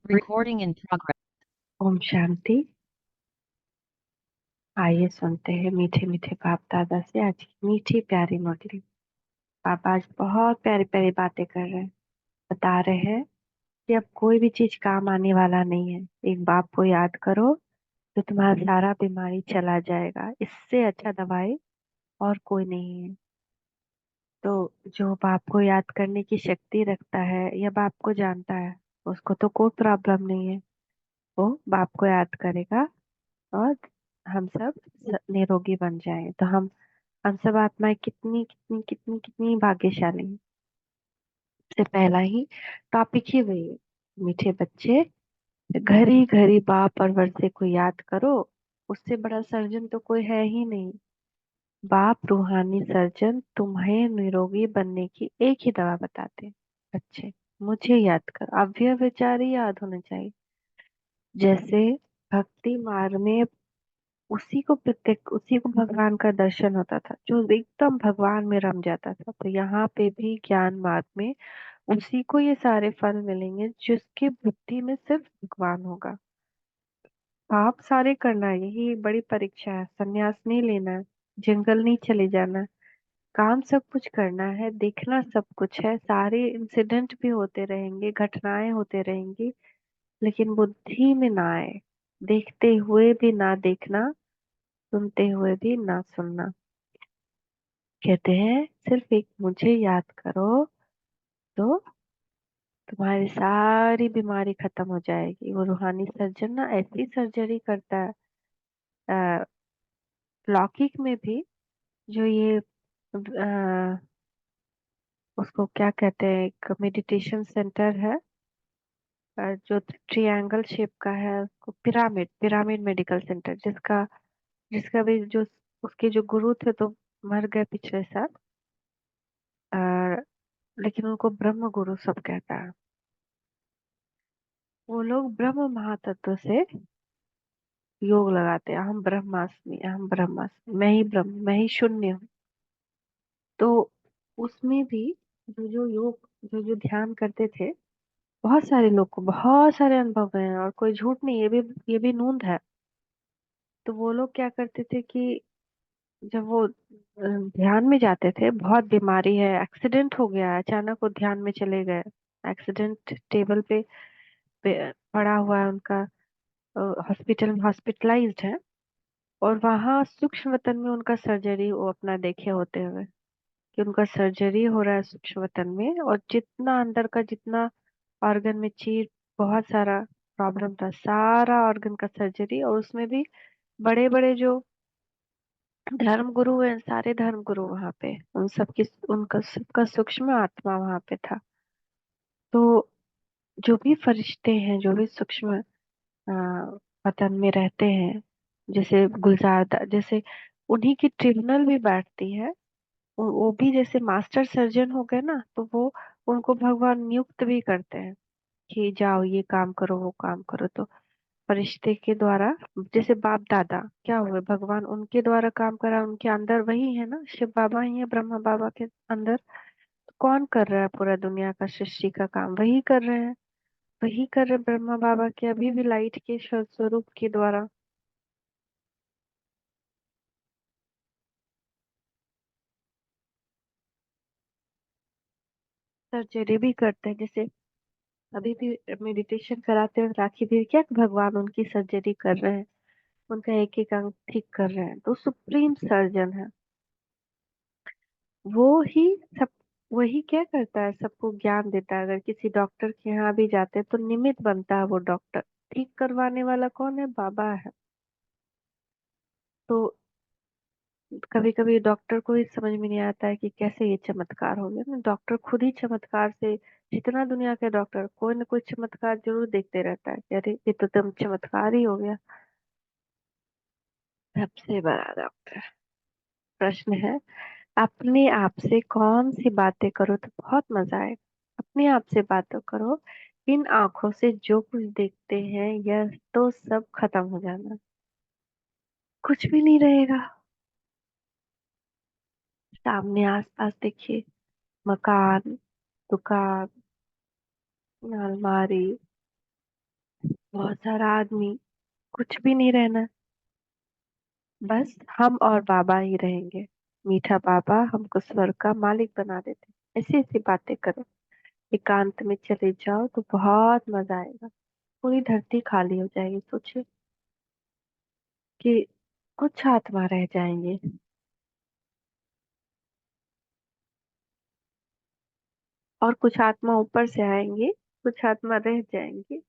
Recording in progress. Om Shanti. आइए सुनते हैं मीठे मीठे बाप दादा से आज की मीठी प्यारी मुरली। पापा आज बहुत प्यारी प्यारी बातें कर रहे हैं। बता रहे हैं कि अब कोई भी चीज काम आने वाला नहीं है। एक बाप को याद करो तो तुम्हारा सारा बीमारी चला जाएगा। इससे अच्छा दवाई और कोई नहीं है। तो जो बाप को याद करने की शक्ति रखता है या बाप को जानता है, उसको तो कोई प्रॉब्लम नहीं है। वो बाप को याद करेगा और हम सब निरोगी बन जाएं। तो हम सब आत्माएं कितनी कितनी कितनी कितनी भाग्यशाली हैं। से पहला ही टॉपिक ही वही है, मीठे बच्चे घड़ी घड़ी बाप और वर्षे को याद करो। उससे बड़ा सर्जन तो कोई है ही नहीं। बाप रूहानी सर्जन तुम्हें निरोगी बनने की एक ही दवा बताते हैं। अच्छे, मुझे याद कर, अव्यय विचार ही याद होना चाहिए। जैसे भक्ति मार्ग में उसी को भगवान का दर्शन होता था, जो एकदम भगवान में रम जाता था। तो यहाँ पे भी ज्ञान मार्ग में उसी को ये सारे फल मिलेंगे जिसकी बुद्धि में सिर्फ भगवान होगा। पाप सारे करना है, यही एक बड़ी परीक्षा है। संन्यास नहीं लेना है, जंगल नहीं चले जाना है, काम सब कुछ करना है, देखना सब कुछ है। सारे इंसिडेंट भी होते रहेंगे, घटनाएं होते रहेंगी, लेकिन बुद्धि में ना आए। देखते हुए भी ना देखना, सुनते हुए भी ना सुनना। कहते हैं सिर्फ एक मुझे याद करो तो तुम्हारी सारी बीमारी खत्म हो जाएगी। वो रूहानी सर्जन ना ऐसी सर्जरी करता है। लौकिक में भी जो ये उसको क्या कहते हैं, एक मेडिटेशन सेंटर है, जो ट्रायंगल शेप का है, उसको पिरामिड पिरामिड मेडिकल सेंटर, जिसका जिसका भी जो उसके जो गुरु थे तो मर गए पिछले साल। अ, लेकिन उनको ब्रह्म गुरु सब कहता है। वो लोग ब्रह्म महातत्व से योग लगाते हैं। अहम ब्रह्मास्मि, अहम ब्रह्मास्मि, मैं ही ब्रह्म, मैं ही शून्य हूँ। तो उसमें भी जो जो ध्यान करते थे, बहुत सारे लोग को बहुत सारे अनुभव हुए हैं, और कोई झूठ नहीं, ये भी नूंद है। तो वो लोग क्या करते थे कि जब वो ध्यान में जाते थे, बहुत बीमारी है, एक्सीडेंट हो गया है, अचानक वो ध्यान में चले गए, एक्सीडेंट टेबल पे पड़ा हुआ है उनका, हॉस्पिटल में हॉस्पिटलाइज्ड है, और वहां सूक्ष्म वतन में उनका सर्जरी वो अपना देखे होते हुए कि उनका सर्जरी हो रहा है सूक्ष्म वतन में, और जितना अंदर का जितना ऑर्गन में चीर, बहुत सारा प्रॉब्लम था, सारा ऑर्गन का सर्जरी। और उसमें भी बड़े बड़े जो धर्म गुरु हैं, सारे धर्म गुरु वहां पे, उन सबकी उनका सबका सूक्ष्म आत्मा वहां पे था। तो जो भी फरिश्ते हैं, जो भी सूक्ष्म अ, वतन में रहते हैं, जैसे गुलजार, जैसे उन्हीं की ट्रिब्यूनल भी बैठती है। वो भी जैसे मास्टर सर्जन हो गए ना, तो वो उनको भगवान नियुक्त भी करते हैं कि जाओ ये काम करो वो काम करो। तो फरिश्ते के द्वारा, जैसे बाप दादा क्या हुए, भगवान उनके द्वारा काम करा, उनके अंदर वही है ना, शिव बाबा ही है ब्रह्मा बाबा के अंदर। तो कौन कर रहा है पूरा दुनिया का सृष्टि का काम? वही कर रहे हैं, वही कर रहे ब्रह्मा बाबा के अभी भी लाइट के स्वरूप के द्वारा। सर्जरी भी करते हैं, जैसे अभी भी मेडिटेशन कराते हैं राखी भी, क्या भगवान उनकी सर्जरी कर रहे हैं, उनका एक एक अंग ठीक कर रहे हैं। तो सुप्रीम सर्जन है वो ही। सब वही क्या करता है, सबको ज्ञान देता है। अगर किसी डॉक्टर के यहाँ भी जाते हैं तो निमित्त बनता है वो डॉक्टर, ठीक करवाने वाला कौन है? बाबा है। तो कभी कभी डॉक्टर को ही समझ में नहीं आता है कि कैसे ये चमत्कार हो गया ना। डॉक्टर खुद ही चमत्कार से, जितना दुनिया के डॉक्टर कोई ना कोई चमत्कार जरूर देखते रहता है कि अरे ये तो तुम चमत्कार ही हो गया। सबसे बड़ा डॉक्टर। प्रश्न है, अपने आप से कौन सी बातें करो तो बहुत मजा आए? अपने आप से बातें करो, इन आंखों से जो कुछ देखते हैं यह तो सब खत्म हो जाना, कुछ भी नहीं रहेगा। सामने आसपास देखिए, मकान, दुकान, अलमारी, बहुत सारा आदमी, कुछ भी नहीं रहना। बस हम और बाबा ही रहेंगे। मीठा बाबा हमको स्वर्ग का मालिक बना देते। ऐसी ऐसी बातें करो, एकांत में चले जाओ तो बहुत मजा आएगा। पूरी धरती खाली हो जाएगी। सोचिए कि कुछ आत्मा रह जाएंगे, और कुछ आत्मा ऊपर से आएंगे, कुछ आत्मा रह जाएंगे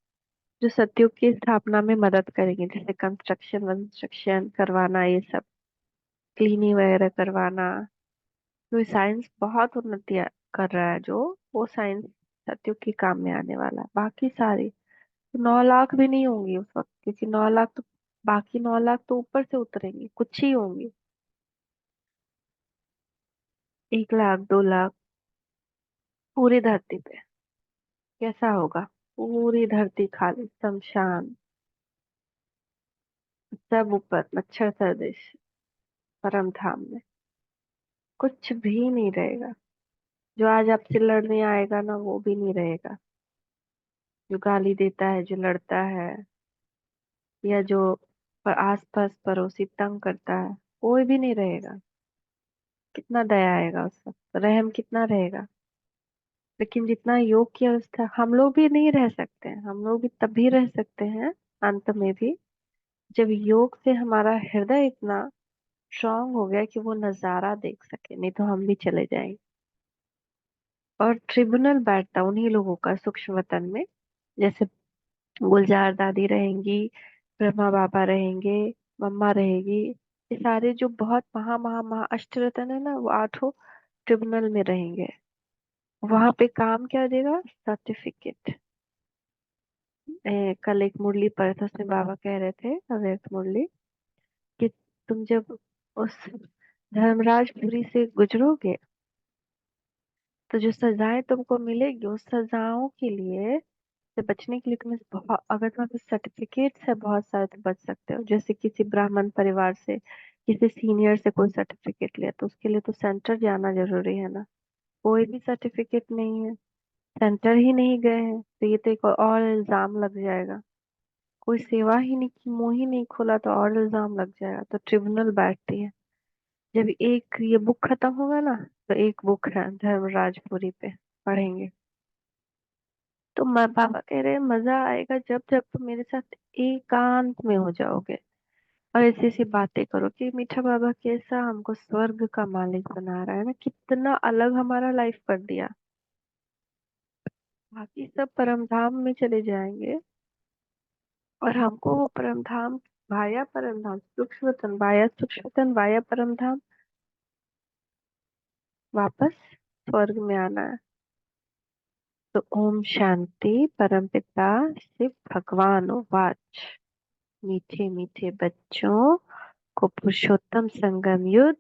जो सत्युग की स्थापना में मदद करेंगे, जैसे कंस्ट्रक्शन वंस्ट्रक्शन करवाना, ये सब क्लीनिंग वगैरह करवाना। तो साइंस बहुत उन्नति कर रहा है, जो वो साइंस सत्युग के काम में आने वाला है। बाकी सारी 9 लाख भी नहीं होंगी उस वक्त, क्योंकि 9 लाख तो, बाकी 9 लाख तो ऊपर से उतरेंगे, कुछ ही होंगे। 1 लाख 2 लाख पूरी धरती पे। कैसा होगा? पूरी धरती खाली शमशान, सब ऊपर मच्छर सदृश परम धाम में कुछ भी नहीं रहेगा। जो आज आपसे लड़ने आएगा ना, वो भी नहीं रहेगा। जो गाली देता है, जो लड़ता है, या जो पर आस पास पड़ोसी तंग करता है, कोई भी नहीं रहेगा। कितना दया आएगा उस वक्त, रहम कितना रहेगा। लेकिन जितना योग की अवस्था, हम लोग भी नहीं रह सकते हैं। हम लोग भी तभी रह सकते हैं अंत में भी, जब योग से हमारा हृदय इतना स्ट्रांग हो गया कि वो नजारा देख सके, नहीं तो हम भी चले जाएंगे। और ट्रिब्यूनल बैठता उन्हीं लोगों का सूक्ष्म वतन में, जैसे गुलजार दादी रहेंगी, ब्रह्मा बाबा रहेंगे, मम्मा रहेगी। ये सारे जो बहुत महा महा महा अष्टरत्न है ना, वो 8 ट्रिब्यूनल में रहेंगे। वहां पे काम क्या देगा? सर्टिफिकेट। कल एक मुरली पढ़ा था, उसमें बाबा कह रहे थे, अवैध मुरली, कि तुम जब उस धर्मराजपुरी से गुजरोगे, तो जो सजाएं तुमको मिलेगी, उस सजाओं के लिए, से बचने के लिए तुम्हें बहुत, अगर तुम्हारे पास सर्टिफिकेट्स है बहुत सारे, तो बच सकते हो। जैसे किसी ब्राह्मण परिवार से, किसी सीनियर से कोई सर्टिफिकेट लिया, तो उसके लिए तो सेंटर जाना जरूरी है ना। कोई भी सर्टिफिकेट नहीं है, सेंटर ही नहीं गए हैं, तो ये तो एक और इल्जाम लग जाएगा। कोई सेवा ही नहीं की, मुंह ही नहीं खोला, तो और इल्जाम लग जाएगा। तो ट्रिब्यूनल बैठती है। जब एक ये बुक खत्म होगा ना, तो एक बुक है धर्मराजपुरी पे, पढ़ेंगे। तो पापा कह रहे हैं मजा आएगा जब जब तुम मेरे साथ एकांत में हो जाओगे, और ऐसी ऐसी बातें करो कि मीठा बाबा कैसा हमको स्वर्ग का मालिक बना रहा है ना, कितना अलग हमारा लाइफ कर दिया। बाकी सब परम धाम में चले जाएंगे, और हमको वो परम धाम, भाया परम धाम, सूक्ष्मतन भाया सूक्ष्मतन भाया परम धाम, वापस स्वर्ग में आना है। तो ओम शांति। परम पिता शिव भगवान वाच, मीठे मीठे बच्चों को पुरुषोत्तम संगम युग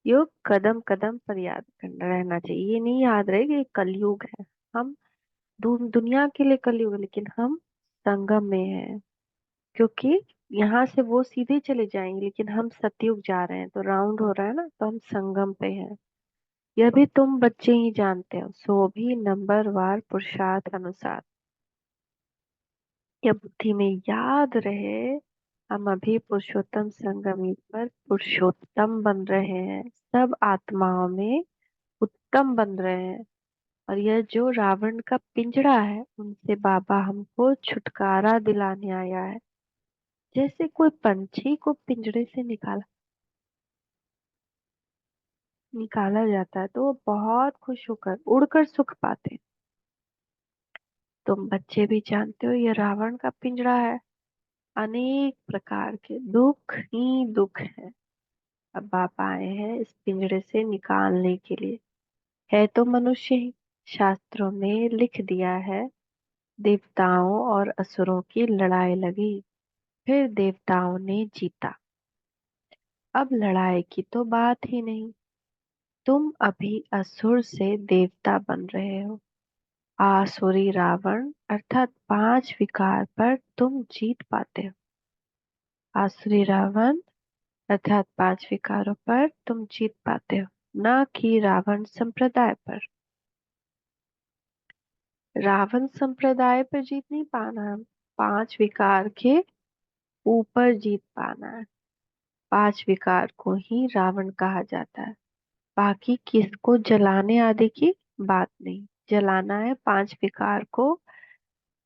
युग कदम कदम पर याद करना रहना चाहिए। ये नहीं याद रहे कि ये कलयुग है। हम दुनिया के लिए कलयुग है, लेकिन हम संगम में हैं। क्योंकि यहाँ से वो सीधे चले जाएंगे, लेकिन हम सतयुग जा रहे हैं, तो राउंड हो रहा है ना, तो हम संगम पे हैं। यह भी तुम बच्चे ही जानते हो, सो भी नंबर वार पुरुषार्थ अनुसार। यह बुद्धि में याद रहे, हम अभी पुरुषोत्तम संगम युग पर पुरुषोत्तम बन रहे हैं, सब आत्माओं में उत्तम बन रहे हैं। और यह जो रावण का पिंजड़ा है, उनसे बाबा हमको छुटकारा दिलाने आया है। जैसे कोई पंछी को पिंजड़े से निकाला जाता है, तो वो बहुत खुश होकर उड़कर सुख पाते हैं। तुम बच्चे भी जानते हो, ये रावण का पिंजड़ा है। अनेक प्रकार के दुख ही दुख है। अब बाप आए हैं इस पिंजरे से निकालने के लिए। है तो मनुष्य ही, शास्त्रों में लिख दिया है। देवताओं और असुरों की लड़ाई लगी, फिर देवताओं ने जीता। अब लड़ाई की तो बात ही नहीं। तुम अभी असुर से देवता बन रहे हो। आसुरी रावण अर्थात 5 विकार पर तुम जीत पाते हो। आसुरी रावण अर्थात 5 विकारों पर तुम जीत पाते हो, न कि रावण संप्रदाय पर। रावण संप्रदाय पर जीत नहीं पाना है। पांच विकार के ऊपर जीत पाना है। पांच विकार को ही रावण कहा जाता है। बाकी किसको जलाने आदि की बात नहीं। जलाना है पांच विकार को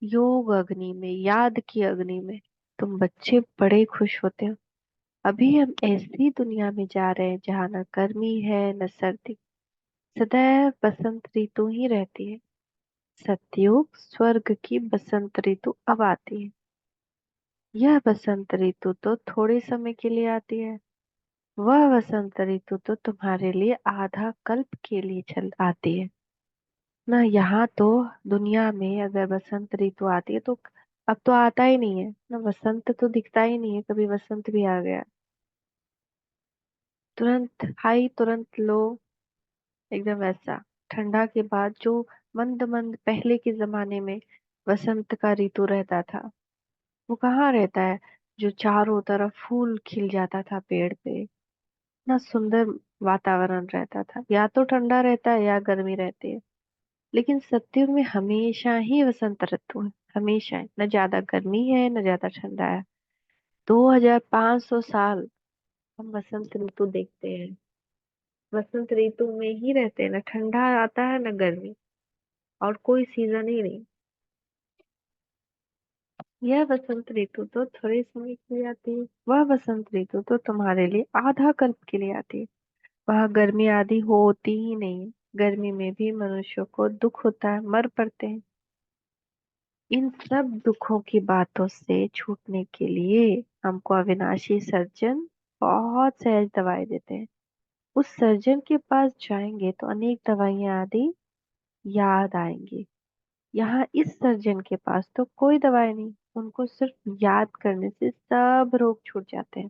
योग अग्नि में, याद की अग्नि में। तुम बच्चे बड़े खुश होते हो। अभी हम ऐसी दुनिया में जा रहे हैं जहाँ न गर्मी है न सर्दी, सदैव बसंत ऋतु ही रहती है। सतयुग स्वर्ग की बसंत ऋतु अब आती है। यह बसंत ऋतु तो थोड़े समय के लिए आती है। वह बसंत ऋतु तो तुम्हारे लिए आधा कल्प के लिए चल आती है। ना यहाँ तो दुनिया में अगर बसंत ऋतु आती है तो अब तो आता ही नहीं है ना, बसंत तो दिखता ही नहीं है, कभी बसंत भी आ गया तुरंत हाई तुरंत लो, एकदम वैसा। ठंडा के बाद जो मंद मंद पहले के जमाने में बसंत का ऋतु रहता था, वो कहाँ रहता है। जो चारों तरफ फूल खिल जाता था पेड़ पे, ना सुंदर वातावरण रहता था। या तो ठंडा रहता है या गर्मी रहती है, लेकिन सत्युग में हमेशा ही वसंत ऋतु है। हमेशा है, न ज्यादा गर्मी है न ज्यादा ठंडा है। 2500 साल हम वसंत ऋतु देखते हैं। वसंत ऋतु में ही रहते हैं, न ठंडा आता है न गर्मी, और कोई सीजन ही नहीं। यह बसंत ऋतु तो थोड़े समय के लिए आती है। वह बसंत ऋतु तो तुम्हारे लिए आधा कल्प के लिए आती है। वहाँ गर्मी आदि होती ही नहीं है। गर्मी में भी मनुष्यों को दुख होता है, मर पड़ते हैं। इन सब दुखों की बातों से छूटने के लिए हमको अविनाशी सर्जन बहुत सहज दवाई देते हैं। उस सर्जन के पास जाएंगे तो अनेक दवाइयां आदि याद आएंगी। यहाँ इस सर्जन के पास तो कोई दवाई नहीं। उनको सिर्फ याद करने से सब रोग छूट जाते हैं,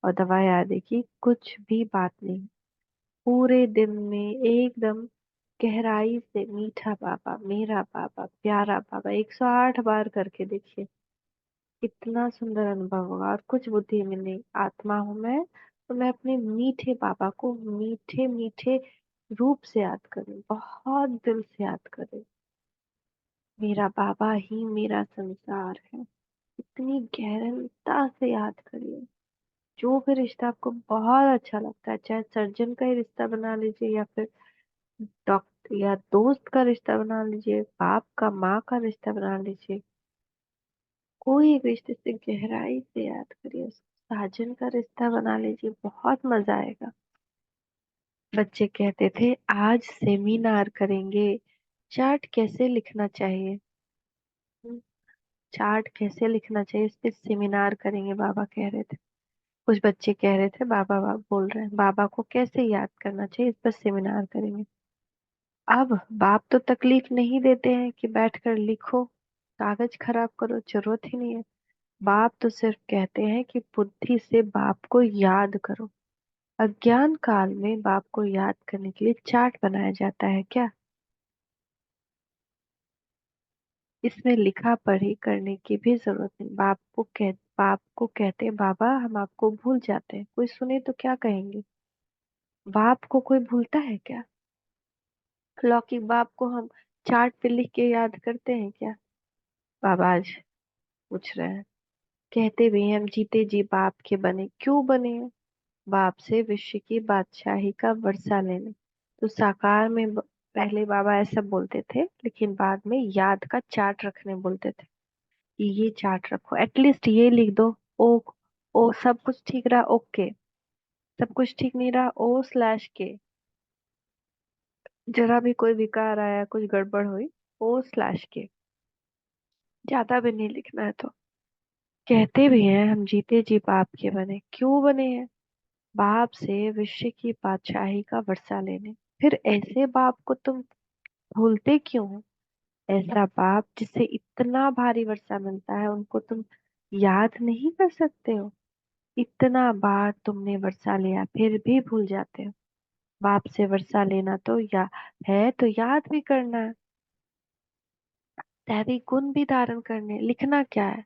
और दवाई आदि की कुछ भी बात नहीं। पूरे दिन में एकदम गहराई से मीठा बाबा, मेरा बाबा, प्यारा बाबा 108 बार करके देखिए। इतना सुंदर अनुभव होगा। और कुछ बुद्धि में नहीं, आत्मा हूं मैं, तो मैं अपने मीठे बाबा को मीठे मीठे रूप से याद करूं, बहुत दिल से याद करूं। मेरा बाबा ही मेरा संसार है। इतनी गहनता से याद करिए। जो भी रिश्ता आपको बहुत अच्छा लगता है, चाहे सर्जन का ही रिश्ता बना लीजिए, या फिर डॉक्टर या दोस्त का रिश्ता बना लीजिए, बाप का माँ का रिश्ता बना लीजिए, कोई एक रिश्ते से गहराई से याद करिए। साजन का रिश्ता बना लीजिए, बहुत मजा आएगा। बच्चे कहते थे आज सेमिनार करेंगे, चार्ट कैसे लिखना चाहिए। हम्म, चार्ट कैसे लिखना चाहिए इस पे सेमिनार करेंगे, बाबा कह रहे थे। कुछ बच्चे कह रहे थे बाबा बोल रहे हैं बाबा को कैसे याद करना चाहिए, इस पर सेमिनार करेंगे। अब बाप तो तकलीफ नहीं देते हैं कि बैठकर लिखो, कागज खराब करो, जरूरत ही नहीं है। बाप तो सिर्फ कहते हैं कि बुद्धि से बाप को याद करो। अज्ञान काल में बाप को याद करने के लिए चार्ट बनाया जाता है क्या। इसमें लिखा पढ़ी करने की भी जरूरत नहीं। बाप को कहते हैं बाबा हम आपको भूल जाते हैं। कोई सुने तो क्या कहेंगे। बाप को कोई भूलता है क्या। लौकिक बाप को हम चार्ट पे लिख के याद करते हैं क्या। बाबा आज पूछ रहे हैं, कहते भी हैं हम जीते जी बाप के बने, क्यों बने हैं। बाप से विश्व की बादशाही का वर्षा लेने। तो साकार में पहले बाबा ऐसा बोलते थे, लेकिन बाद में याद का चार्ट रखने बोलते थे कि ये चार्ट रखो, एटलीस्ट ये लिख दो। ओ, ओ सब कुछ ठीक रहा ओके, सब कुछ ठीक नहीं रहा O/K, जरा भी कोई विकार आया कुछ गड़बड़ हुई O/K, ज्यादा भी नहीं लिखना है। तो कहते भी हैं हम जीते जी बाप के बने, क्यों बने हैं। बाप से विश्व की बादशाही का वर्षा लेने। फिर ऐसे बाप को तुम भूलते क्यों हो। ऐसा बाप जिससे इतना भारी वर्षा मिलता है, उनको तुम याद नहीं कर सकते हो। इतना बार तुमने वर्षा लिया फिर भी भूल जाते हो। बाप से वर्षा लेना तो या है तो याद भी करना है। दैवी गुण भी धारण करने, लिखना क्या है।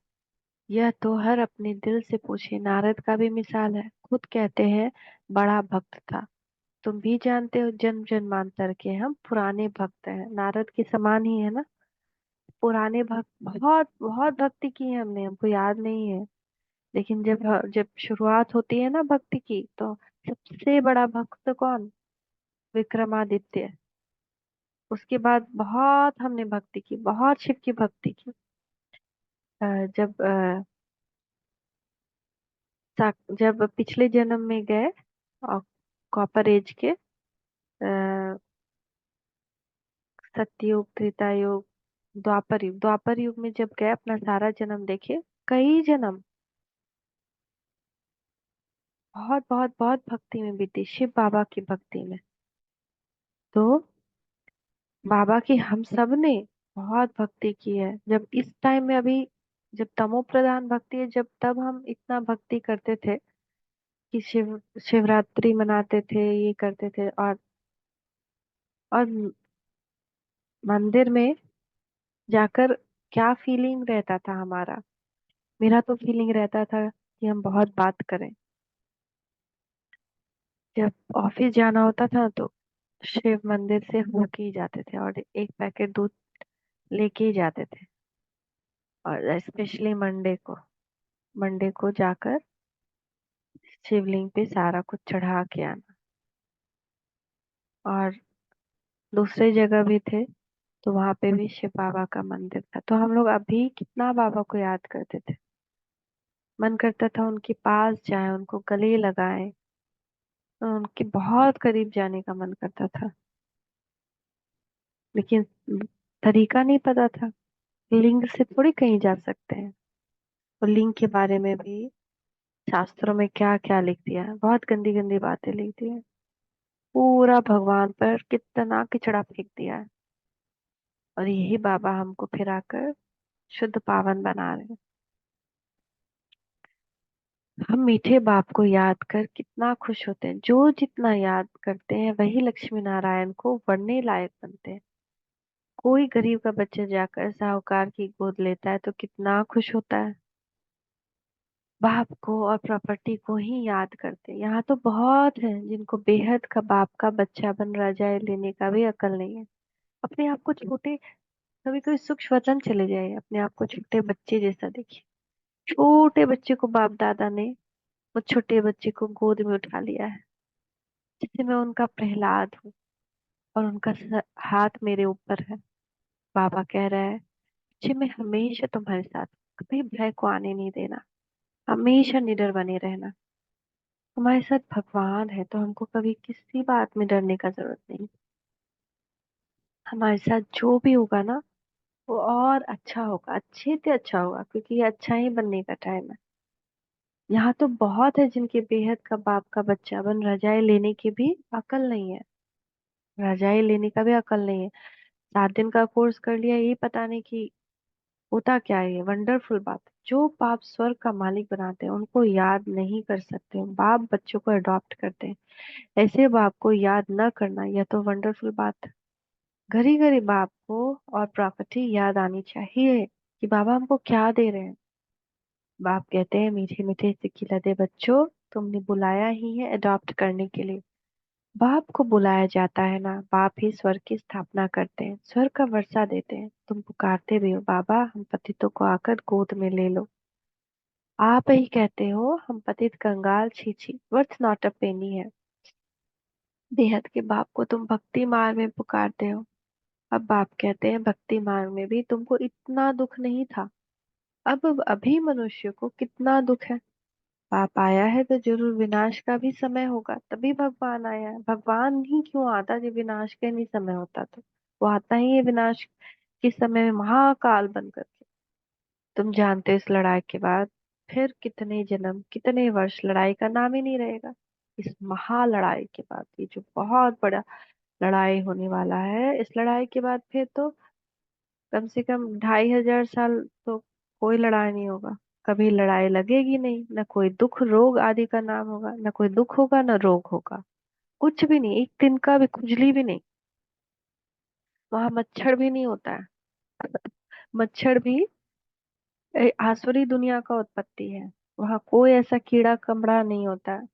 यह तो हर अपने दिल से पूछे। नारद का भी मिसाल है, खुद कहते हैं बड़ा भक्त था। तुम भी जानते हो जन्म जन्मांतर के हम पुराने भक्त हैं, नारद के समान ही है ना। पुराने भक्त, बहुत बहुत भक्ति की है हमने, हमको याद नहीं है। लेकिन जब शुरुआत होती है ना भक्ति की, तो सबसे बड़ा भक्त कौन? विक्रमादित्य। उसके बाद बहुत हमने भक्ति की, बहुत शिव की भक्ति की। जब जब पिछले जन्म में गए, कॉपर एज के, सतयुग, त्रेता युग, द्वापर युग में जब गए, अपना सारा जन्म देखे, कई जन्म, बहुत बहुत बहुत भक्ति में बीती, शिव बाबा की भक्ति में। तो बाबा की हम सब ने बहुत भक्ति की है। जब इस टाइम में अभी, जब तमो प्रधान भक्ति है, जब तब हम इतना भक्ति करते थे कि शिवरात्रि मनाते थे, ये करते थे, और मंदिर में जाकर क्या फीलिंग रहता था हमारा। मेरा तो फीलिंग रहता था कि हम बहुत बात करें। जब ऑफिस जाना होता था तो शिव मंदिर से होके ही जाते थे, और एक पैकेट दूध लेके ही जाते थे। और स्पेशली मंडे को जाकर शिवलिंग पे सारा कुछ चढ़ा के आना। और दूसरे जगह भी थे, तो वहां पे भी शिव बाबा का मंदिर था, तो हम लोग अभी कितना बाबा को याद करते थे। मन करता था उनके पास जाएं, उनको गले लगाएं, और उनके बहुत करीब जाने का मन करता था। लेकिन तरीका नहीं पता था, लिंग से थोड़ी कहीं जा सकते हैं। और लिंग के बारे में भी शास्त्रों में क्या क्या लिख दिया है, बहुत गंदी गंदी बातें लिख दी है। पूरा भगवान पर कितना कचड़ा फेंक दिया है। और यही बाबा हमको फिराकर शुद्ध पावन बना रहे हैं। हम मीठे बाप को याद कर कितना खुश होते हैं। जो जितना याद करते हैं, वही लक्ष्मी नारायण को वरने लायक बनते हैं। कोई गरीब का बच्चा जाकर साहूकार की गोद लेता है तो कितना खुश होता है। बाप को और प्रॉपर्टी को ही याद करते हैं। यहाँ तो बहुत है जिनको बेहद का बाप का बच्चा बन जाए, लेने का भी अकल नहीं है। अपने आप को छोटे, कभी कभी सूक्ष्म वतन चले जाए, अपने आप को छोटे बच्चे जैसा देखिए। छोटे बच्चे को बाप दादा ने वो छोटे बच्चे को गोद में उठा लिया है, जैसे मैं उनका प्रहलाद हूँ, और उनका हाथ मेरे ऊपर है। बाबा कह रहा है, बच्चे मैं हमेशा तुम्हारे साथ हूँ, कभी भय को आने नहीं देना, हमेशा निडर बने रहना। हमारे साथ भगवान है, तो हमको कभी किसी बात में डरने का जरूरत नहीं। हमारे साथ जो भी होगा ना, वो और अच्छा होगा, अच्छे से अच्छा होगा, क्योंकि ये अच्छा ही बनने का टाइम है। यहाँ तो बहुत है जिनके बेहद का बाप का बच्चा बन रजाई लेने की भी अकल नहीं है। रजाई लेने का भी अकल नहीं है। 7 दिन का कोर्स कर लिया, ये पता नहीं कि होता क्या है। ये वंडरफुल बात है। जो बाप स्वर्ग का मालिक बनाते हैं उनको याद नहीं कर सकते, बाप बच्चों को अडॉप्ट करते हैं। ऐसे बाप को याद न करना, यह तो वंडरफुल बात है। घड़ी घड़ी बाप को और प्रॉपर्टी याद आनी चाहिए कि बाबा हमको क्या दे रहे हैं। बाप कहते हैं, मीठे मीठे सिकिलधे बच्चों, तुमने बुलाया ही है अडॉप्ट करने के लिए। बाप को बुलाया जाता है ना, बाप ही स्वर्ग की स्थापना करते हैं, स्वर्ग का वर्षा देते हैं। तुम पुकारते भी हो, बाबा हम पतितों को आकर गोद में ले लो। आप ही कहते हो, हम पतित कंगाल, छी छी, वर्थ नॉट अ पेनी है। बेहद के बाप को तुम भक्ति मार्ग में पुकारते हो। अब बाप कहते हैं, भक्ति मार्ग में भी तुमको इतना दुख नहीं था, अब अभी मनुष्य को कितना दुख है। पाप आया है तो जरूर विनाश का भी समय होगा, तभी भगवान आया है। भगवान ही क्यों आता जब विनाश का नहीं समय होता? तो वो आता ही है विनाश के समय में, महाकाल बन करके। तुम जानते हो इस लड़ाई के बाद फिर कितने जन्म, कितने वर्ष लड़ाई का नाम ही नहीं रहेगा। इस महा लड़ाई के बाद, ये जो बहुत बड़ा लड़ाई होने वाला है, इस लड़ाई के बाद फिर तो कम से कम 2500 साल तो कोई लड़ाई नहीं होगा। कभी लड़ाई लगेगी नहीं, ना कोई दुख रोग आदि का नाम होगा, ना कोई दुख होगा, ना रोग होगा, कुछ भी नहीं, एक दिन का भी खुजली भी नहीं। वहां मच्छर भी नहीं होता है। मच्छर भी आसुरी दुनिया का उत्पत्ति है। वहां कोई ऐसा कीड़ा कमड़ा नहीं होता है,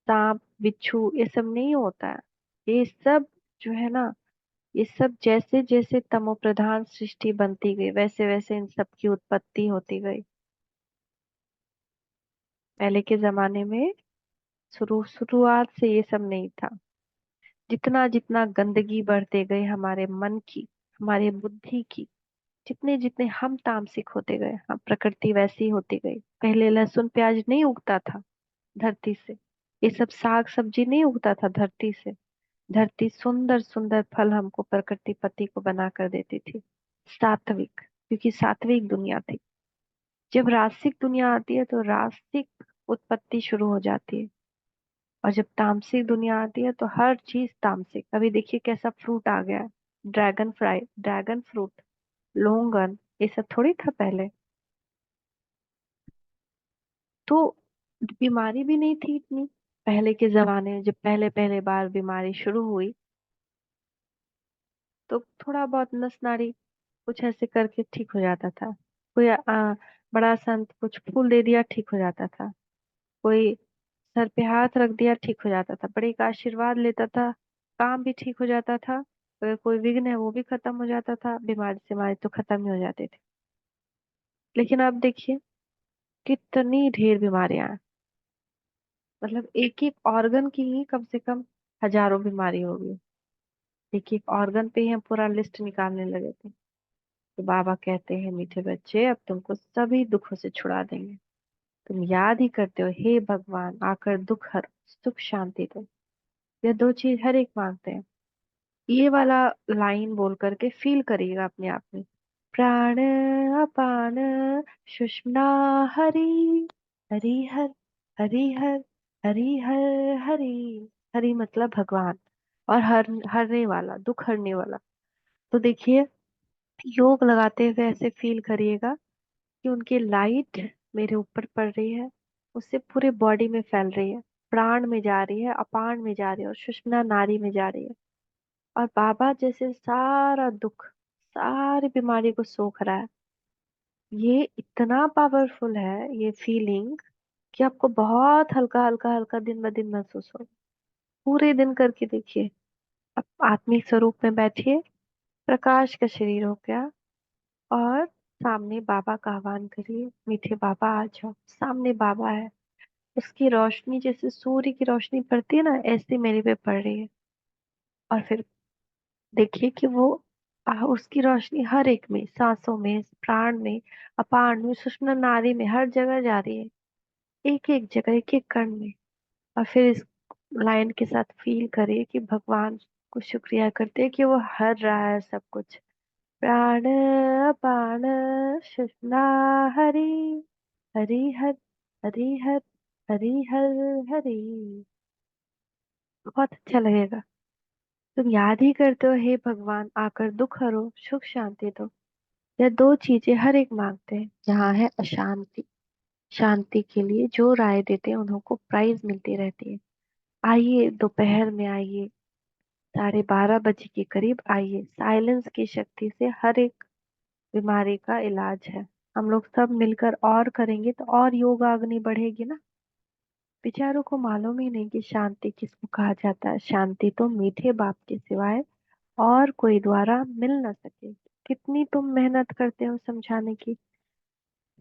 सांप बिच्छू ये सब नहीं होता है। ये सब जो है ना, ये सब जैसे जैसे तमोप्रधान सृष्टि बनती गई वैसे वैसे इन सब की उत्पत्ति होती गई। पहले के जमाने में शुरुआत से ये सब नहीं था। जितना जितना गंदगी बढ़ते गए हमारे मन की, हमारे बुद्धि की, जितने जितने हम तामसिक होते गए, हम प्रकृति वैसी होती गई। पहले लहसुन प्याज नहीं उगता था धरती से, ये सब साग सब्जी नहीं उगता था धरती से। धरती सुंदर सुंदर फल हमको प्रकृति पति को बना कर देती थी। सात्विक, क्योंकि सात्विक दुनिया थी। जब रासिक दुनिया आती है तो रासिक उत्पत्ति शुरू हो जाती है। और जब तामसिक दुनिया आती है तो हर चीज तामसिक। अभी देखिए कैसा फ्रूट आ गया है, ड्रैगन फ्रूट, लोंगन, ये सब थोड़ी था पहले। तो बीमारी भी नहीं थी इतनी। पहले के जमाने में जब पहले पहले बार बीमारी शुरू हुई तो थोड़ा बहुत नस नाड़ी कुछ ऐसे करके ठीक हो जाता था। कोई बड़ा संत कुछ फूल दे दिया ठीक हो जाता था। कोई सर पे हाथ रख दिया ठीक हो जाता था। बड़े का आशीर्वाद लेता था, काम भी ठीक हो जाता था। अगर कोई विघ्न है वो भी खत्म हो जाता था। बीमारी बीमारी तो खत्म ही हो जाते थे। लेकिन अब देखिए कितनी ढेर बीमारियां हैं। मतलब एक एक ऑर्गन की ही कम से कम हजारों बीमारी होगी। एक एक ऑर्गन पे ही हम पूरा लिस्ट निकालने लगे थे। तो बाबा कहते हैं मीठे बच्चे अब तुमको सभी दुखों से छुड़ा देंगे। तुम याद ही करते हो हे भगवान आकर दुख हर, सुख शांति दो। ये दो चीज हर एक मांगते हैं। ये वाला लाइन बोल करके फील करिएगा अपने आप में। प्राण अपान सुषुम्ना हरि, हरि हर, हरि हर, हरि हर हरि। हरि मतलब भगवान, और हरने वाला, दुख हरने वाला। तो देखिए योग लगाते हुए ऐसे फील करिएगा कि उनकी लाइट मेरे ऊपर पड़ रही है, उससे पूरे बॉडी में फैल रही है, प्राण में जा रही है, अपान में जा रही है, और सुषुम्ना नाड़ी में जा रही है। और बाबा जैसे सारा दुख, सारी बीमारी को सोख रहा है। ये इतना पावरफुल है ये फीलिंग कि आपको बहुत हल्का हल्का हल्का दिन ब दिन महसूस हो। पूरे दिन करके देखिए। अब आत्मिक स्वरूप में बैठिए, प्रकाश का शरीर हो गया, और सामने बाबा का आह्वान करिए, मीठे बाबा आ जाओ। सामने बाबा है, उसकी रोशनी जैसे सूर्य की रोशनी पड़ती है ना, ऐसे मेरे पे पड़ रही है। और फिर देखिए कि वो उसकी रोशनी हर एक में, सांसों में, प्राण में, अपान में, सुषुम्ना नाड़ी में, हर जगह जा रही है। एक एक जगह, एक एक कण में। और फिर इस लाइन के साथ फील करिए कि भगवान को शुक्रिया करते हैं कि वो हर रहा है सब कुछ। प्राण अपान सुषुम्ना हरि, हरि हर, हरि हर, हरि हर हरि। बहुत अच्छा लगेगा। तुम याद ही करते हो हे भगवान आकर दुख हरो, सुख शांति दो। यह दो चीजें हर एक मांगते हैं। यहाँ है अशांति। शांति के लिए जो राय देते हैं उन्हों को प्राइज मिलती रहती है। आइए दोपहर में आइए, 12:30 बजे के करीब आइए। साइलेंस की शक्ति से हर एक बीमारी का इलाज है। हम लोग सब मिलकर और करेंगे तो और योग अग्नि बढ़ेगी ना। बेचारों को मालूम ही नहीं कि शांति किसको कहा जाता है। शांति तो मीठे बाप के सिवाय और कोई द्वारा मिल न सके। कितनी तुम मेहनत करते हो समझाने की,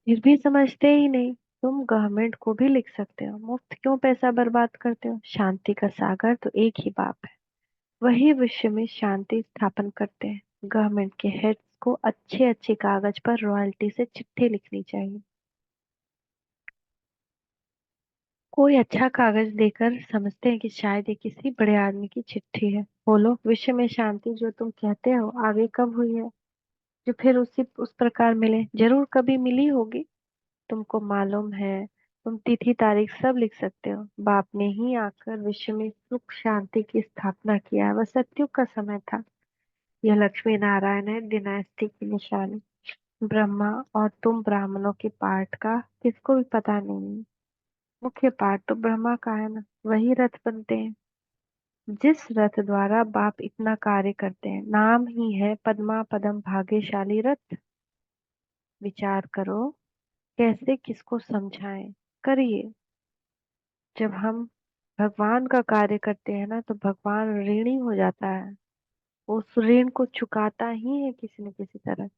फिर भी समझते ही नहीं। तुम गवर्नमेंट को भी लिख सकते हो, मुफ्त क्यों पैसा बर्बाद करते हो। शांति का सागर तो एक ही बाप है, वही विश्व में शांति स्थापन करते हैं। गवर्नमेंट के हेड्स को अच्छे अच्छे कागज पर रॉयल्टी से चिट्ठी लिखनी चाहिए। कोई अच्छा कागज देकर समझते हैं कि शायद ये किसी बड़े आदमी की चिट्ठी है। बोलो विश्व में शांति जो तुम कहते हो आगे कब हुई है, जो फिर उसी उस प्रकार मिले। जरूर कभी मिली होगी, तुमको मालूम है। तुम तिथि तारीख सब लिख सकते हो। बाप ने ही आकर विश्व में सुख शांति की स्थापना किया है। वह सतयुग का समय था। यह लक्ष्मी नारायण है डिनास्टी की निशानी। ब्रह्मा और तुम ब्राह्मणों के पाठ का किसको भी पता नहीं है। मुख्य पाठ तो ब्रह्मा का है ना, वही रथ बनते हैं। जिस रथ द्वारा बाप इतना कार्य करते हैं, नाम ही है पद्मा पदम भाग्यशाली रथ। विचार करो कैसे किसको समझाएं। करिए। जब हम भगवान का कार्य करते हैं ना तो भगवान ऋणी हो जाता है। उस ऋण को चुकाता ही है किसी न किसी तरह।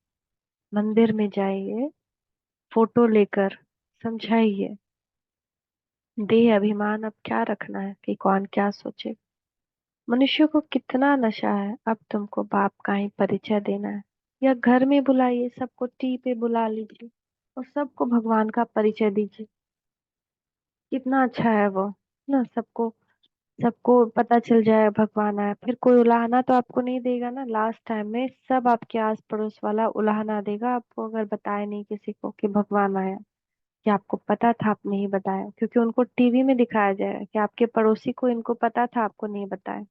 मंदिर में जाइए, फोटो लेकर समझाइए। देह अभिमान अब क्या रखना है कि कौन क्या सोचे। मनुष्य को कितना नशा है, अब तुमको बाप का ही परिचय देना है। या घर में बुलाइए, सबको टी पे बुला लीजिए और सबको भगवान का परिचय दीजिए। कितना अच्छा है वो ना। सबको सबको पता चल जाए भगवान आया, फिर कोई उलाहना तो आपको नहीं देगा ना। लास्ट टाइम में सब आपके आस पड़ोस वाला उलाहना देगा आपको, अगर बताए नहीं किसी को कि भगवान आया। कि आपको पता था, आप नहीं बताया, क्योंकि उनको टीवी में दिखाया जाएगा कि आपके पड़ोसी को इनको पता था, आपको नहीं बताया।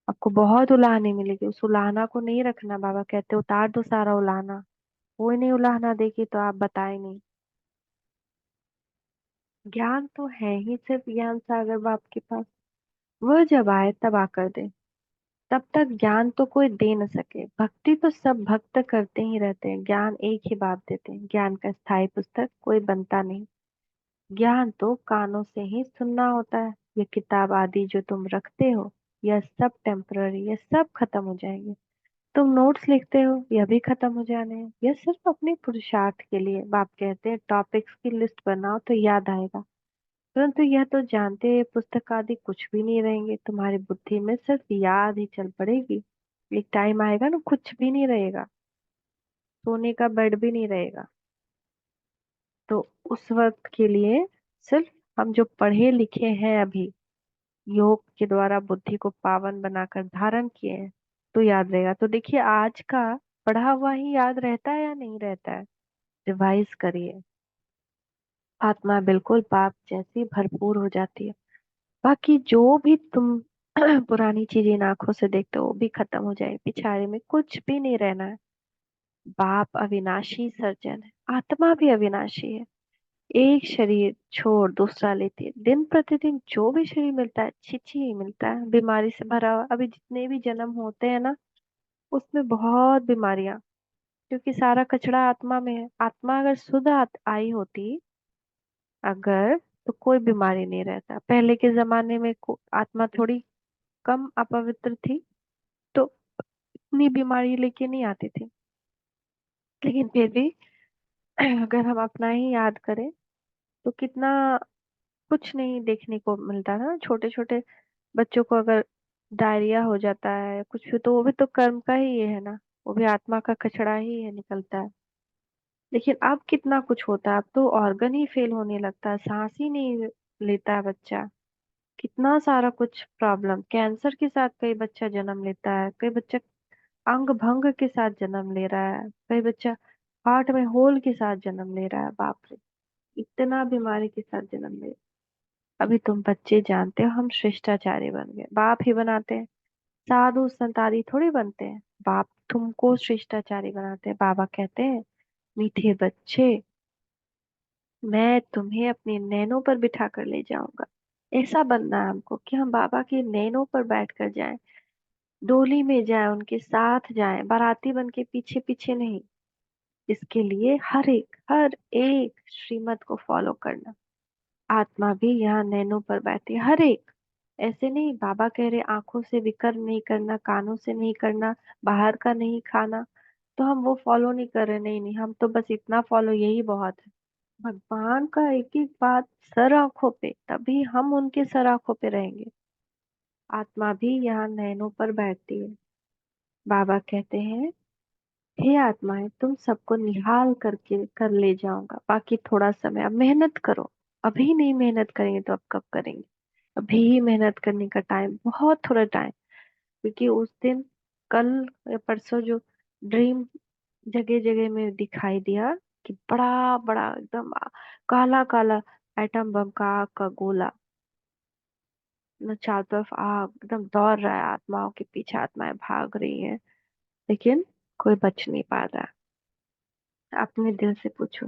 आपको बहुत उलाहने मिलेगी, उस उलाहना को नहीं रखना। बाबा कहते उतार दो सारा उलाहना। कोई नहीं उलाहना देगी तो आप बताए नहीं। ज्ञान तो है ही सिर्फ ज्ञान सागर बाप के पास। वह जब आए तब आकर दे। तब तक ज्ञान तो कोई दे न सके। भक्ति तो सब भक्त करते ही रहते हैं, ज्ञान एक ही बाप देते हैं। ज्ञान का स्थायी पुस्तक कोई बनता नहीं। ज्ञान तो कानों से ही सुनना होता है। ये किताब आदि जो तुम रखते हो, यह सब टेम्पररी, यह सब खत्म हो जाएंगे। तुम नोट्स लिखते हो, यह भी खत्म हो जाने हैं। यह सिर्फ अपने पुरुषार्थ के लिए। बाप कहते हैं टॉपिक्स की लिस्ट बनाओ तो याद आएगा। परंतु यह तो जानते हैं पुस्तक आदि कुछ भी नहीं रहेंगे, तुम्हारी बुद्धि में सिर्फ याद ही चल पड़ेगी। एक टाइम आएगा ना, कुछ भी नहीं रहेगा। सोने का बेड भी नहीं रहेगा। तो उस वक्त के लिए सिर्फ हम जो पढ़े लिखे हैं अभी, योग के द्वारा बुद्धि को पावन बनाकर धारण किए हैं, तो याद रहेगा। तो देखिए, आज का पढ़ा हुआ ही याद रहता है या नहीं रहता है। रिवाइज करिए। आत्मा बिल्कुल पाप जैसी भरपूर हो जाती है। बाकी जो भी तुम पुरानी चीजें इन आंखों से देखते हो वो भी खत्म हो जाए, पिछाड़े में कुछ भी नहीं रहना है। बाप अविनाशी सर्जन है, आत्मा भी अविनाशी है। एक शरीर छोड़ दूसरा लेती है। दिन प्रतिदिन जो भी शरीर मिलता है छिछी ही मिलता है, बीमारी से भरा हुआ। अभी जितने भी जन्म होते हैं ना, उसमें बहुत बीमारियां, क्योंकि सारा कचरा आत्मा में है। आत्मा अगर शुद्ध आई होती, अगर, तो कोई बीमारी नहीं रहता। पहले के जमाने में आत्मा थोड़ी कम अपवित्र थी, तो इतनी बीमारी लेके नहीं आती थी। लेकिन फिर भी अगर हम अपना ही याद करें, तो कितना कुछ नहीं देखने को मिलता था। छोटे छोटे बच्चों को अगर डायरिया हो जाता है कुछ भी, तो वो भी तो कर्म का ही ये है ना। वो भी आत्मा का कचरा ही है, निकलता है। लेकिन अब कितना कुछ होता है, अब तो ऑर्गन ही फेल होने लगता है, सांस ही नहीं लेता है बच्चा। कितना सारा कुछ प्रॉब्लम, कैंसर के साथ कई बच्चा जन्म लेता है, कई बच्चा अंग भंग के साथ जन्म ले रहा है, कई बच्चा हार्ट में होल के साथ जन्म ले रहा है। बाप रे, इतना बीमारी के साथ जन्म ले। अभी तुम बच्चे जानते हो, हम शिष्टाचारी बन गए, बाप ही बनाते हैं। साधु संतारी थोड़ी बनते हैं, बाप तुमको शिष्टाचारी बनाते हैं। बाबा कहते हैं मीठे बच्चे, मैं तुम्हें अपने नैनों पर बिठा कर ले जाऊंगा। ऐसा बनना है हमको कि हम बाबा के नैनों पर बैठ कर जाएं, डोली में जाएं, उनके साथ जाएं, बाराती बन के पीछे पीछे नहीं। इसके लिए हर एक श्रीमत को फॉलो करना। आत्मा भी यहाँ नैनों पर बैठी है, हर एक। ऐसे नहीं बाबा कह रहे आंखों से विकर्म नहीं करना, कानों से नहीं करना, बाहर का नहीं खाना, तो हम वो फॉलो नहीं कर रहे। नहीं नहीं, हम तो बस इतना फॉलो, यही बहुत है। भगवान का एक एक बात सर आंखों पे, तभी हम उनके सर आंखों पे रहेंगे। आत्मा भी यहाँ नैनों पर बैठती है। बाबा कहते हैं हे आत्माएं, तुम सबको निहाल करके कर ले जाऊंगा, बाकी थोड़ा समय अब मेहनत करो। अभी नहीं मेहनत करेंगे तो अब कब करेंगे। अभी ही मेहनत करने का टाइम, बहुत थोड़ा टाइम। क्योंकि उस दिन, कल या परसों जो ड्रीम जगह जगह में दिखाई दिया कि बड़ा बड़ा एकदम काला काला एटम बम का आग का गोला, न चारों तरफ आग, एकदम दौड़ रहा है, आत्माओं के पीछे आत्माएं भाग रही हैं, लेकिन कोई बच नहीं पा रहा। अपने दिल से पूछो,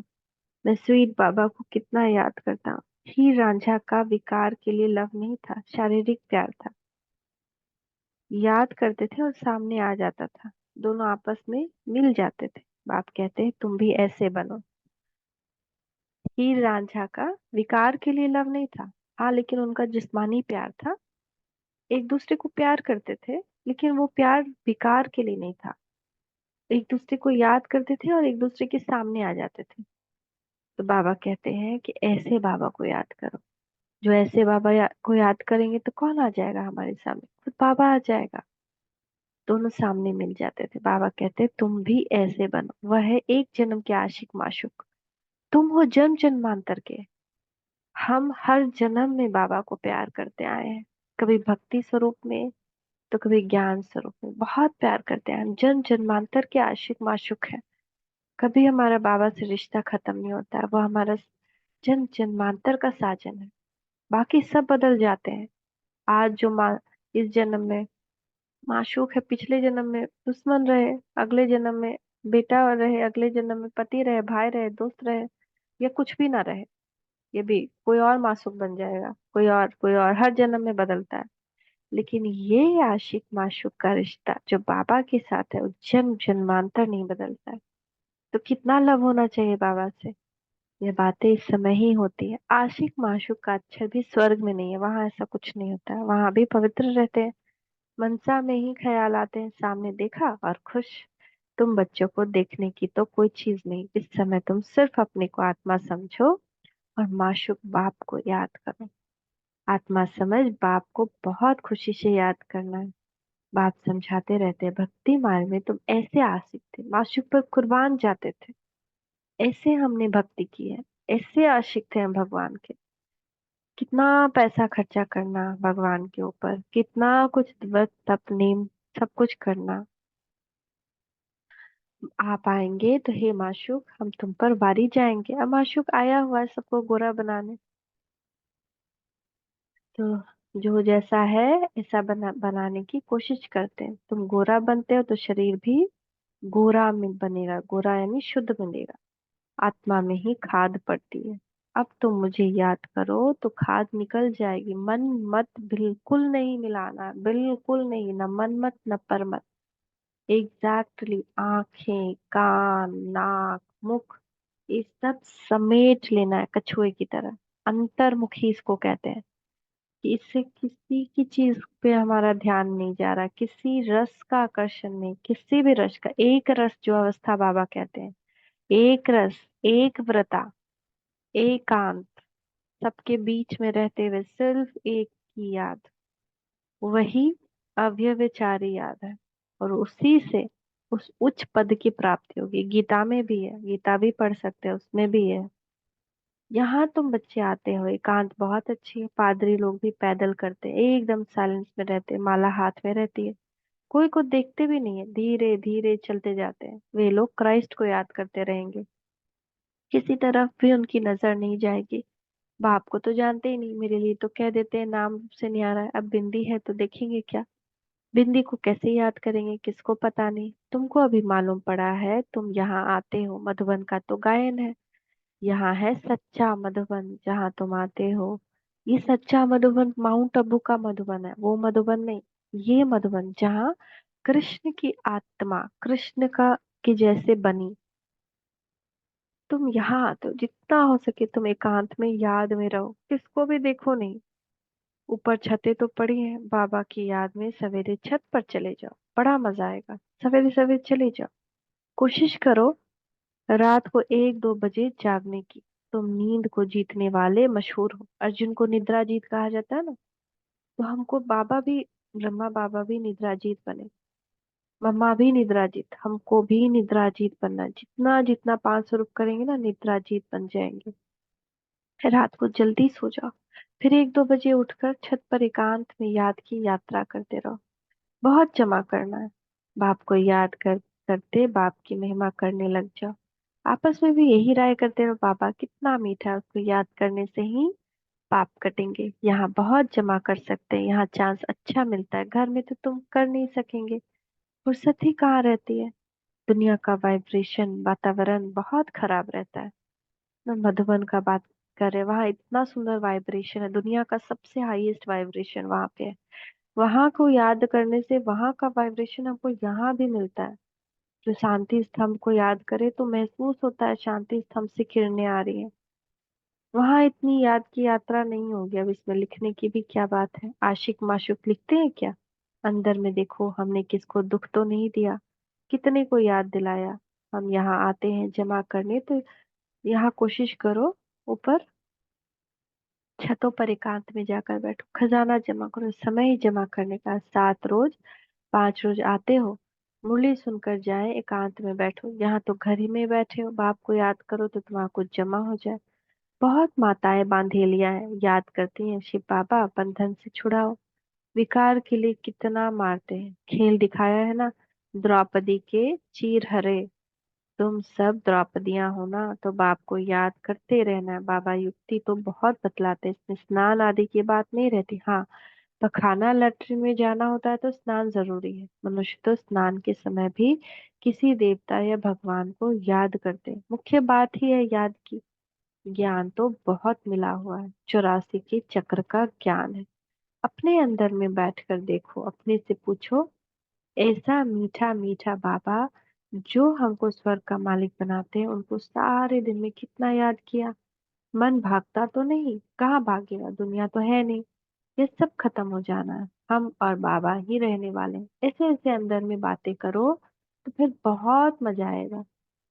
मैं स्वीट बाबा को कितना याद करता हूँ। हीर रांझा का विकार के लिए लव नहीं था, शारीरिक प्यार था। याद करते थे और सामने आ जाता था, दोनों आपस में मिल जाते थे। बाप कहते हैं तुम भी ऐसे बनो। हीर रांझा का विकार के लिए लव नहीं था, हाँ, लेकिन उनका जिस्मानी प्यार था। एक दूसरे को प्यार करते थे, लेकिन वो प्यार बेकार के लिए नहीं था। एक दूसरे को याद करते थे और एक दूसरे के सामने आ जाते थे। तो बाबा कहते हैं कि ऐसे बाबा को याद करो। जो ऐसे बाबा को याद करेंगे तो कौन आ जाएगा हमारे सामने? खुद बाबा आ जाएगा। दोनों सामने मिल जाते थे। बाबा कहते तुम भी ऐसे बनो। वह है एक जन्म के आशिक माशुक, तुम हो जन्म जन्मांतर के। हम हर जन्म में बाबा को प्यार करते आए हैं। कभी भक्ति स्वरूप में, तो कभी ज्ञान स्वरूप में बहुत प्यार करते हैं। हम जन्म जन्मांतर के आशिक माशुक हैं। कभी हमारा बाबा से रिश्ता खत्म नहीं होता है। वो हमारा जन्म जन्मांतर का साजन है। बाकी सब बदल जाते हैं। आज जो माँ इस जन्म में माशूक है, पिछले जन्म में दुश्मन रहे, अगले जन्म में बेटा रहे, अगले जन्म में पति रहे, भाई रहे, दोस्त रहे, या कुछ भी ना रहे। ये भी कोई और मासूक बन जाएगा, कोई और हर जन्म में बदलता है। लेकिन ये आशिक माशूक का रिश्ता जो बाबा के साथ है, वो जन्म जन्मांतर नहीं बदलता है। तो कितना लव होना चाहिए बाबा से। ये बातें इस समय ही होती है। आशिक माशूक का अक्षर भी स्वर्ग में नहीं है, वहां ऐसा कुछ नहीं होता है। वहां भी पवित्र रहते हैं। मनसा में ही ख्याल आते हैं, सामने देखा और खुश। तुम बच्चों को देखने की तो कोई चीज नहीं। इस समय तुम सिर्फ अपने को आत्मा समझो और माशूक बाप को याद करो। आत्मा समझ बाप को बहुत खुशी से याद करना है। बाप समझाते रहते हैं, भक्ति मार्ग में तुम ऐसे आशिक थे, माशूक पर कुर्बान जाते थे। ऐसे हमने भक्ति की है। ऐसे आशिक थे हम भगवान के। कितना पैसा खर्चा करना भगवान के ऊपर, कितना कुछ व्रत तप नेम सब कुछ करना। आप आएंगे तो हे माशूक हम तुम पर वारी जाएंगे। अब माशूक आया हुआ है सबको गोरा बनाने। तो जो जैसा है ऐसा बनाने की कोशिश करते हैं। तुम गोरा बनते हो तो शरीर भी गोरा में बनेगा। गोरा यानी शुद्ध बनेगा। आत्मा में ही खाद पड़ती है। अब तुम मुझे याद करो तो खाद निकल जाएगी। मन मत बिल्कुल नहीं मिलाना, बिल्कुल नहीं, न मन मत न पर मत। एग्जैक्टली आंखें, कान, नाक, मुख, ये सब समेट लेना है कछुए की तरह। अंतर्मुखी इसको कहते हैं। कि इससे किसी की चीज पे हमारा ध्यान नहीं जा रहा, किसी रस का आकर्षण नहीं, किसी भी रस का। एक रस जो अवस्था बाबा कहते हैं, एक रस, एक व्रता, एकांत, सबके बीच में रहते हुए सिर्फ एक की याद, वही अव्यभिचारी याद है। और उसी से उस उच्च पद की प्राप्ति होगी। गीता में भी है, गीता भी पढ़ सकते हैं, उसमें भी है। यहाँ तुम बच्चे आते हो, एकांत बहुत अच्छी है। पादरी लोग भी पैदल करते हैं, एकदम साइलेंस में रहते हैं, माला हाथ में रहती है। कोई को देखते भी नहीं है, धीरे धीरे चलते जाते हैं। वे लोग क्राइस्ट को याद करते रहेंगे। किसी तरफ भी उनकी नजर नहीं जाएगी। बाप को तो जानते ही नहीं, मेरे लिए तो कह देते हैं नाम से नहीं आ रहा है। अब बिंदी है तो देखेंगे क्या? बिंदी को कैसे याद करेंगे, किसको पता नहीं। तुमको अभी मालूम पड़ा है, तुम यहाँ आते हो। मधुबन का तो गायन है। यहाँ है सच्चा मधुबन जहाँ तुम आते हो। ये सच्चा मधुबन माउंट आबू का मधुबन है, वो मधुबन नहीं। ये मधुबन जहाँ कृष्ण की आत्मा कृष्ण का के जैसे बनी। तुम यहाँ आते हो, जितना हो सके तुम एकांत में याद में रहो, किसको भी देखो नहीं। ऊपर छतें तो पड़ी हैं, बाबा की याद में सवेरे छत पर चले जाओ, बड़ा मजा आएगा। सवेरे सवेरे चले जाओ। कोशिश करो रात को 1-2 बजे जागने की। तुम नींद को जीतने वाले मशहूर हो। अर्जुन को निद्रा जीत कहा जाता है ना। तो हमको बाबा भी, ब्रह्मा बाबा भी निद्रा जीत बने, मम्मा भी निद्रा जीत, हमको भी निद्रा जीत बनना। जितना जितना 5 स्वरूप करेंगे ना, निद्रा जीत बन जाएंगे। फिर रात को जल्दी सो जाओ। फिर 1-2 बजे उठकर छत पर एकांत में याद की यात्रा करते रहो। बहुत जमा करना है। बाप को याद करते बाप की महिमा करने लग जाओ। आपस में भी यही राय करते रहो, बाबा कितना मीठा है, उसको याद करने से ही पाप कटेंगे। यहाँ बहुत जमा कर सकते हैं, यहाँ चांस अच्छा मिलता है। घर में तो तुम कर नहीं सकेंगे, फुर्सत ही कहाँ रहती है। दुनिया का वाइब्रेशन, वातावरण बहुत खराब रहता है। मैं मधुबन का बात कर रहे, वहाँ इतना सुंदर वाइब्रेशन है। दुनिया का सबसे हाईएस्ट वाइब्रेशन वहाँ पे है। वहां को याद करने से वहां का वाइब्रेशन हमको यहाँ भी मिलता है। जो शांति स्तंभ को याद करे तो महसूस होता है शांति स्तंभ से किरणें आ रही हैं। वहां इतनी याद की यात्रा नहीं होगी। अब इसमें लिखने की भी क्या बात है? आशिक माशुक लिखते हैं क्या? अंदर में देखो, हमने किसको दुख तो नहीं दिया, कितने को याद दिलाया। हम यहाँ आते हैं जमा करने, तो यहाँ कोशिश करो, ऊपर छतों पर एकांत में जाकर बैठो, खजाना जमा करो। समय ही जमा करने का, 7 रोज 5 रोज आते हो, मुरली सुनकर जाए, एकांत में बैठो। यहाँ तो घर ही में बैठे हो, बाप को याद करो तो तुम्हारा कुछ जमा हो जाए। बहुत माताएं बांधेलियां हैं, याद करती हैं, शिव बाबा बंधन से छुड़ाओ। विकार के लिए कितना मारते हैं, खेल दिखाया है ना, द्रौपदी के चीर हरे। तुम सब द्रौपदियां हो ना, तो बाप को याद करते रहना। बाबा युक्ति तो बहुत बतलाते, इसमें स्नान आदि की बात नहीं रहती। हाँ, पखाना लैट्रिन में जाना होता है तो स्नान जरूरी है। मनुष्य तो स्नान के समय भी किसी देवता या भगवान को याद करते हैं। मुख्य बात ही है याद की। ज्ञान तो बहुत मिला हुआ है, 84 के चक्र का ज्ञान है। अपने अंदर में बैठकर देखो, अपने से पूछो, ऐसा मीठा मीठा बाबा जो हमको स्वर्ग का मालिक बनाते हैं, उनको सारे दिन में कितना याद किया। मन भागता तो नहीं, कहाँ भागेगा, दुनिया तो है नहीं, ये सब खत्म हो जाना है। हम और बाबा ही रहने वाले हैं। ऐसे ऐसे अंदर में बातें करो तो फिर बहुत मजा आएगा।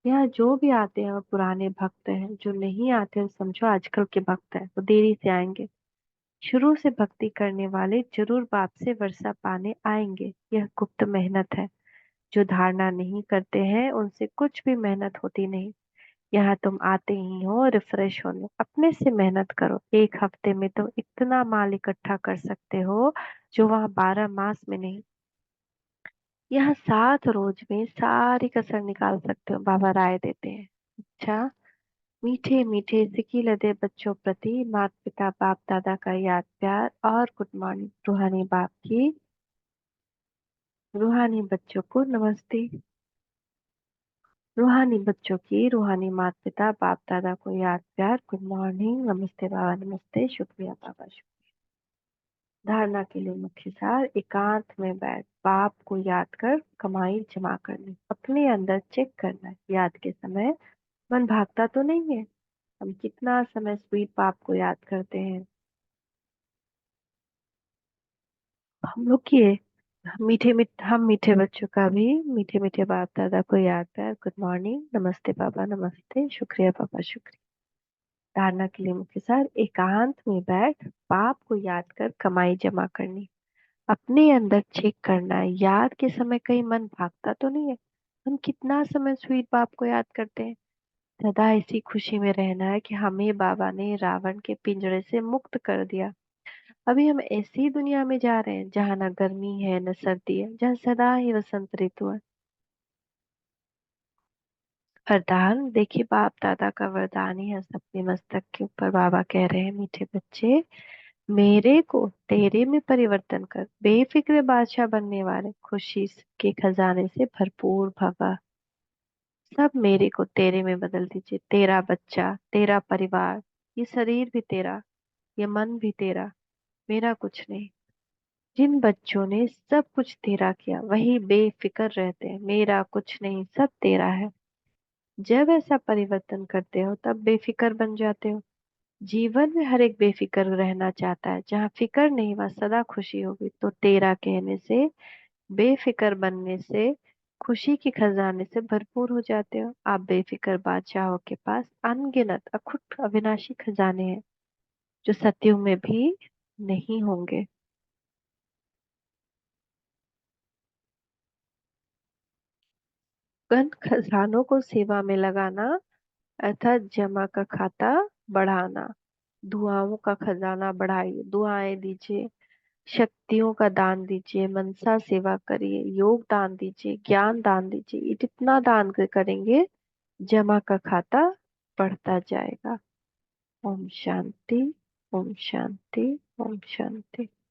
यहाँ जो भी आते हैं वो पुराने भक्त हैं, जो नहीं आते हैं समझो आजकल के भक्त हैं, वो देरी से आएंगे। शुरू से भक्ति करने वाले जरूर बाप से वर्षा पाने आएंगे। यह गुप्त मेहनत है। जो धारणा नहीं करते हैं उनसे कुछ भी मेहनत होती नहीं। यहाँ तुम आते ही हो रिफ्रेश होने, अपने से मेहनत करो। 1 हफ्ते में तुम इतना माल इकट्ठा कर सकते हो जो वहाँ 12 मास में नहीं। यहाँ 7 रोज में सारी कसर निकाल सकते हो, बाबा राय देते हैं। अच्छा, मीठे मीठे सिकी लदे बच्चों प्रति माता पिता बाप दादा का याद प्यार और गुड मॉर्निंग। रूहानी बच्चों को नमस्ते। रूहानी बच्चों की रूहानी माता पिता बाप दादा को याद प्यार, गुड मॉर्निंग, नमस्ते बाबा, नमस्ते, शुक्रिया बाबा, शुक्रिया। धारणा के लिए मुख्य सार, एकांत में बैठ बाप को याद कर कमाई जमा करनी, अपने अंदर चेक करना है, याद के समय मन भागता तो नहीं है। हम कितना समय स्वीट बाप को याद करते हैं। हम लोग किए, हम मीठे बच्चों का भी, मीठे मीठे बाप दादा को याद है, गुड मॉर्निंग, नमस्ते बाबा, नमस्ते, शुक्रिया बाबा, शुक्रिया। धारणा के लिए मुख्य सार, एकांत में बैठ बाप को याद कर कमाई जमा करनी, अपने अंदर चेक करना है, याद के समय कहीं मन भागता तो नहीं है। हम कितना समय स्वीट बाप को याद करते हैं। सदा इसी खुशी में रहना है कि हमें बाबा ने रावण के पिंजरे से मुक्त कर दिया। अभी हम ऐसी दुनिया में जा रहे हैं जहाँ न गर्मी है न सर्दी है, जहाँ सदा ही वसंत ऋतु है। वरदान देखिए, बाप दादा का वरदान ही है सबके मस्तक के ऊपर। बाबा कह रहे हैं, मीठे बच्चे, मेरे को तेरे में परिवर्तन कर, बेफिक्र बादशाह बनने वाले, खुशी के खजाने से भरपूर भवा। सब मेरे को तेरे में बदल दीजिए। तेरा बच्चा, तेरा परिवार, ये शरीर भी तेरा, ये मन भी तेरा, मेरा कुछ नहीं। जिन बच्चों ने सब कुछ तेरा किया वही बेफिक्र रहते हैं, मेरा कुछ नहीं, सब तेरा है। जब ऐसा परिवर्तन करते हो तब बेफिक्र बन जाते हो। जीवन में हर एक बेफिक्र रहना चाहता है, जहाँ फिक्र नहीं वहाँ सदा खुशी होगी। तो तेरा कहने से, बेफिक्र बनने से, खुशी के खजाने से भरपूर हो जाते हो। आप बेफिक्र बादशाहों के पास अनगिनत अखुट अविनाशी खजाने हैं, जो सतयुग में भी नहीं होंगे। उन खजानों को सेवा में लगाना अर्थात जमा का खाता बढ़ाना। दुआओं का खजाना बढ़ाइए, दुआएं दीजिए, शक्तियों का दान दीजिए, मनसा सेवा करिए, योग दान दीजिए, ज्ञान दान दीजिए। ये जितना दान करेंगे, जमा का खाता बढ़ता जाएगा। ओम शांति, ओम शांति, ओम शांति।